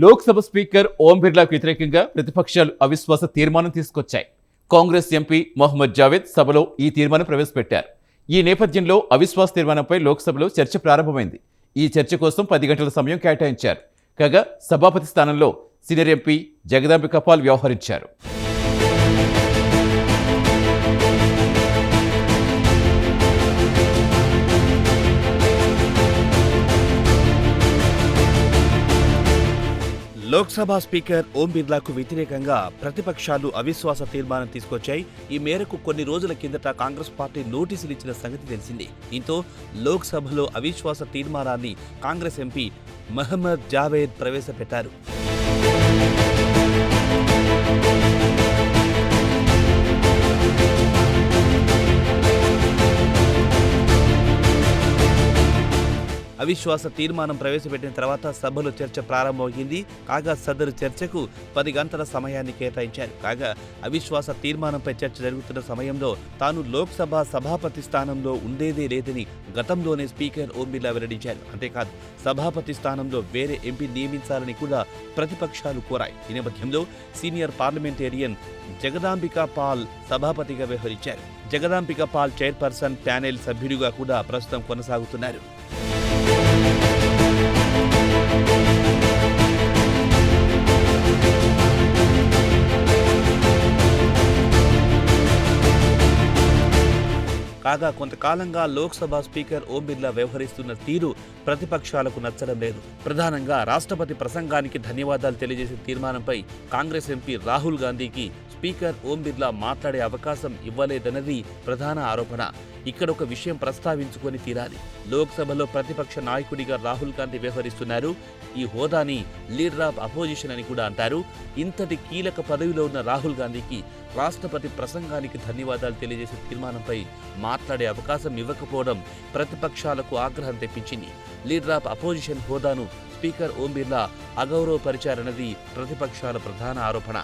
Lok Sabha speaker ఓం బిర్లాకు వ్యతిరేకంగా ప్రతిపక్షాలు అవిశ్వాస తీర్మానం తీసుకొచ్చాయి. కాంగ్రెస్ ఎంపీ మొహమ్మద్ జావేద్ సభలో ఈ తీర్మానం ప్రవేశపెట్టారు. ఈ నేపథ్యంలో అవిశ్వాస తీర్మానంపై లోక్సభలో చర్చ ప్రారంభమైంది. ఈ చర్చ కోసం 10 గంటల సమయం కేటాయించారు. కాగా సభాపతి స్థానంలో సీనియర్ ఎంపీ జగదాంబిక పాల్ వ్యవహరించారు. లోక్సభ స్పీకర్ ఓం బిర్లాకు వ్యతిరేకంగా ప్రతిపక్షాలు అవిశ్వాస తీర్మానం తీసుకొచ్చాయి. ఈ మేరకు కొన్ని రోజుల కిందట కాంగ్రెస్ పార్టీ నోటీసులు ఇచ్చిన సంగతి తెలిసింది. దీంతో లోక్సభలో అవిశ్వాస తీర్మానాన్ని కాంగ్రెస్ ఎంపీ మహమ్మద్ జావేద్ ప్రవేశపెట్టారు. అవిశ్వాస తీర్మానం ప్రవేశపెట్టిన తర్వాత సభలో చర్చ ప్రారంభమైంది. కాగా సదరు చర్చకు 10 గంటల సమయాన్ని కేటాయించారు. కాగా అవిశ్వాస తీర్మానంపై చర్చ జరుగుతున్న సమయంలో తాను లోక్సభ సభాపతి స్థానంలో ఉండేదే లేదని గతంలోనే స్పీకర్ ఓం బిర్లా వెల్లడించారు. అంతేకాదు సభాపతి స్థానంలో వేరే ఎంపీ నియమించాలని కూడా ప్రతిపక్షాలు కోరాయి. ఈ నేపథ్యంలో సీనియర్ పార్లమెంటేరియన్ జగదాంబిక పాల్ సభాపతిగా వ్యవహరించారు. జగదాంబిక పాల్ చైర్పర్సన్ ప్యానెల్ సభ్యుడిగా కూడా ప్రస్తుతం కొనసాగుతున్నారు. కాగా కొంతకాలంగా లోక్సభ స్పీకర్ ఓం బిర్లా వ్యవహరిస్తున్న తీరు ప్రతిపక్షాలకు నచ్చడం లేదు. ప్రధానంగా రాష్ట్రపతి ప్రసంగానికి ధన్యవాదాలు తెలియజేసే తీర్మానంపై కాంగ్రెస్ ఎంపీ రాహుల్ గాంధీకి స్పీకర్ ఓం బిర్లా మాట్లాడే అవకాశం ఇవ్వలేదన్నది ప్రధాన ఆరోపణ. ఇక్కడ ఒక విషయం ప్రస్తావించుకొని తీరాలి. లోక్సభలో ప్రతిపక్ష నాయకుడిగా రాహుల్ గాంధీ వ్యవహరిస్తున్నారు. ఈ హోదాని లీడర్ ఆఫ్ అపోజిషన్ అని కూడా అంటారు. ఇంతటి కీలక పదవిలో ఉన్న రాహుల్ గాంధీకి రాష్ట్రపతి ప్రసంగానికి ధన్యవాదాలు తెలియజేసే తీర్మానంపై మాట్లాడే అవకాశం ఇవ్వకపోవడం ప్రతిపక్షాలకు ఆగ్రహం తెప్పించింది. లీడర్ ఆఫ్ అపోజిషన్ హోదాను స్పీకర్ ఓం బిర్లా అగౌరవపరిచారన్నది ప్రతిపక్షాల ప్రధాన ఆరోపణ.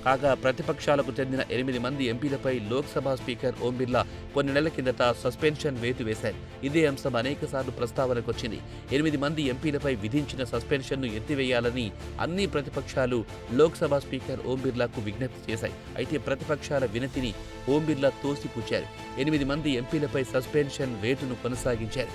కాగా ప్రతిపక్షాలకు చెందిన 8 మంది ఎంపీలపై లోక్సభ స్పీకర్ ఓం బిర్లా కొన్ని నెలల కిందట సస్పెన్షన్ వేటు వేశారు. ఇదే అంశం అనేకసార్లు ప్రస్తావనకు వచ్చింది. 8 మంది ఎంపీలపై విధించిన సస్పెన్షన్ను ఎత్తివేయాలని అన్ని ప్రతిపక్షాలు లోక్సభ స్పీకర్ ఓం బిర్లాకు విజ్ఞప్తి చేశాయి. అయితే ప్రతిపక్షాల వినతిని ఓం బిర్లా తోసిపుచ్చారు. 8 మంది ఎంపీలపై సస్పెన్షన్ వేటును కొనసాగించారు.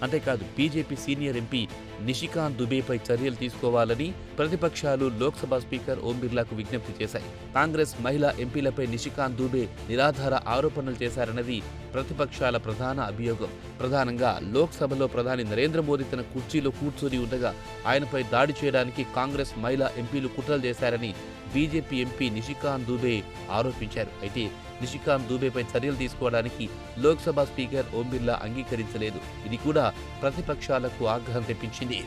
అంతేకాదు బీజేపీ సీనియర్ ఎంపీ నిషికాంత్ దుబేపై చర్యలు తీసుకోవాలని ప్రతిపక్షాలు లోక్సభ స్పీకర్ ఓం బిర్లాకు విజ్ఞప్తి చేశాయి. కాంగ్రెస్ మహిళా ఎంపీలపై నిషికాంత్ దుబే నిరాధార ఆరోపణలు చేశారన్నది ప్రతిపక్షాల ప్రధాన అభియోగం. ప్రధానంగా లోక్సభలో ప్రధాని నరేంద్ర మోదీ తన కుర్చీలో కూర్చొని ఉండగా ఆయనపై దాడి చేయడానికి కాంగ్రెస్ మహిళా ఎంపీలు కుట్రలు చేశారని బీజేపీ ఎంపీ నిషికాంత్ దుబే ఆరోపించారు. అయితే నిషికాంత్ దుబేపై చర్యలు తీసుకోవడానికి లోక్సభ స్పీకర్ ఓం బిర్లా అంగీకరించలేదు. ఇది కూడా ప్రతిపక్షాలకు ఆగ్రహం తెప్పించింది.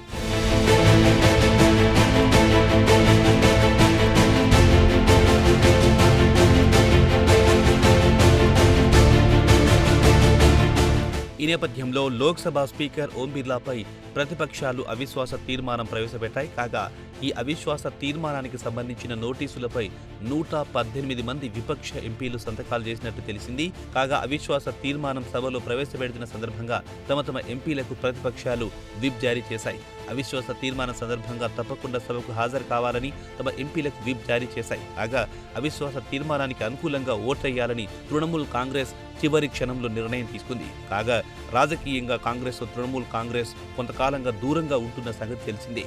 ఈ నేపథ్యంలో లోక్సభ స్పీకర్ ఓం బిర్లాపై ప్రతిపక్షాలు అవిశ్వాస తీర్మానం ప్రవేశపెట్టాయి. కాగా ఈ అవిశ్వాస తీర్మానానికి సంబంధించిన నోటీసులపై 118 మంది విపక్ష ఎంపీలు సంతకాలు చేసినట్టు తెలిసింది. కాగా అవిశ్వాస తీర్మానం సభలో ప్రవేశపెడుతున్న సందర్భంగా తమ ఎంపీలకు ప్రతిపక్షాలు విప్ జారీ చేశాయి. అవిశ్వాస తీర్మానం సందర్భంగా తప్పకుండా సభకు హాజరు కావాలని తమ ఎంపీలకు విప్ జారీ చేశాయి. కాగా అవిశ్వాస తీర్మానానికి అనుకూలంగా ఓటేయాలని తృణమూల్ కాంగ్రెస్ చివరి క్షణంలో నిర్ణయం తీసుకుంది. కాగా రాజకీయంగా కాంగ్రెస్ తృణమూల్ కాంగ్రెస్ కొంతకాలంగా దూరంగా ఉంటున్న సంగతి తెలిసిందే.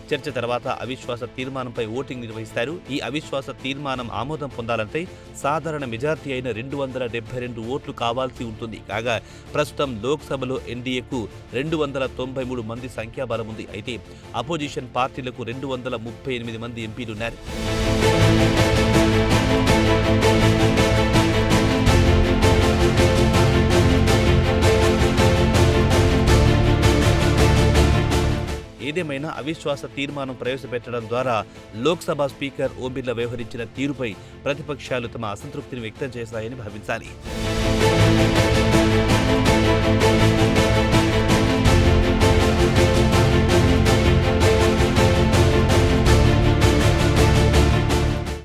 చర్చ తర్వాత అవిశ్వాస తీర్మానంపై ఓటింగ్ నిర్వహిస్తారు. ఈ అవిశ్వాస తీర్మానం ఆమోదం పొందాలంటే సాధారణ మెజార్టీ అయిన 272 ఓట్లు కావాల్సి ఉంటుంది. కాగా ప్రస్తుతం లోక్సభలో ఎన్డీఏకు 293 మంది సంఖ్యాబలం ఉంది. అయితే అపోజిషన్ పార్టీలకు 238 మంది ఎంపీలున్నారు. ఏదేమైనా అవిశ్వాస తీర్మానం ప్రవేశపెట్టడం ద్వారా లోక్సభ స్పీకర్ ఓం బిర్లా వ్యవహరించిన తీరుపై ప్రతిపక్షాలు తమ అసంతృప్తిని వ్యక్తం చేశాయని భావించాలి.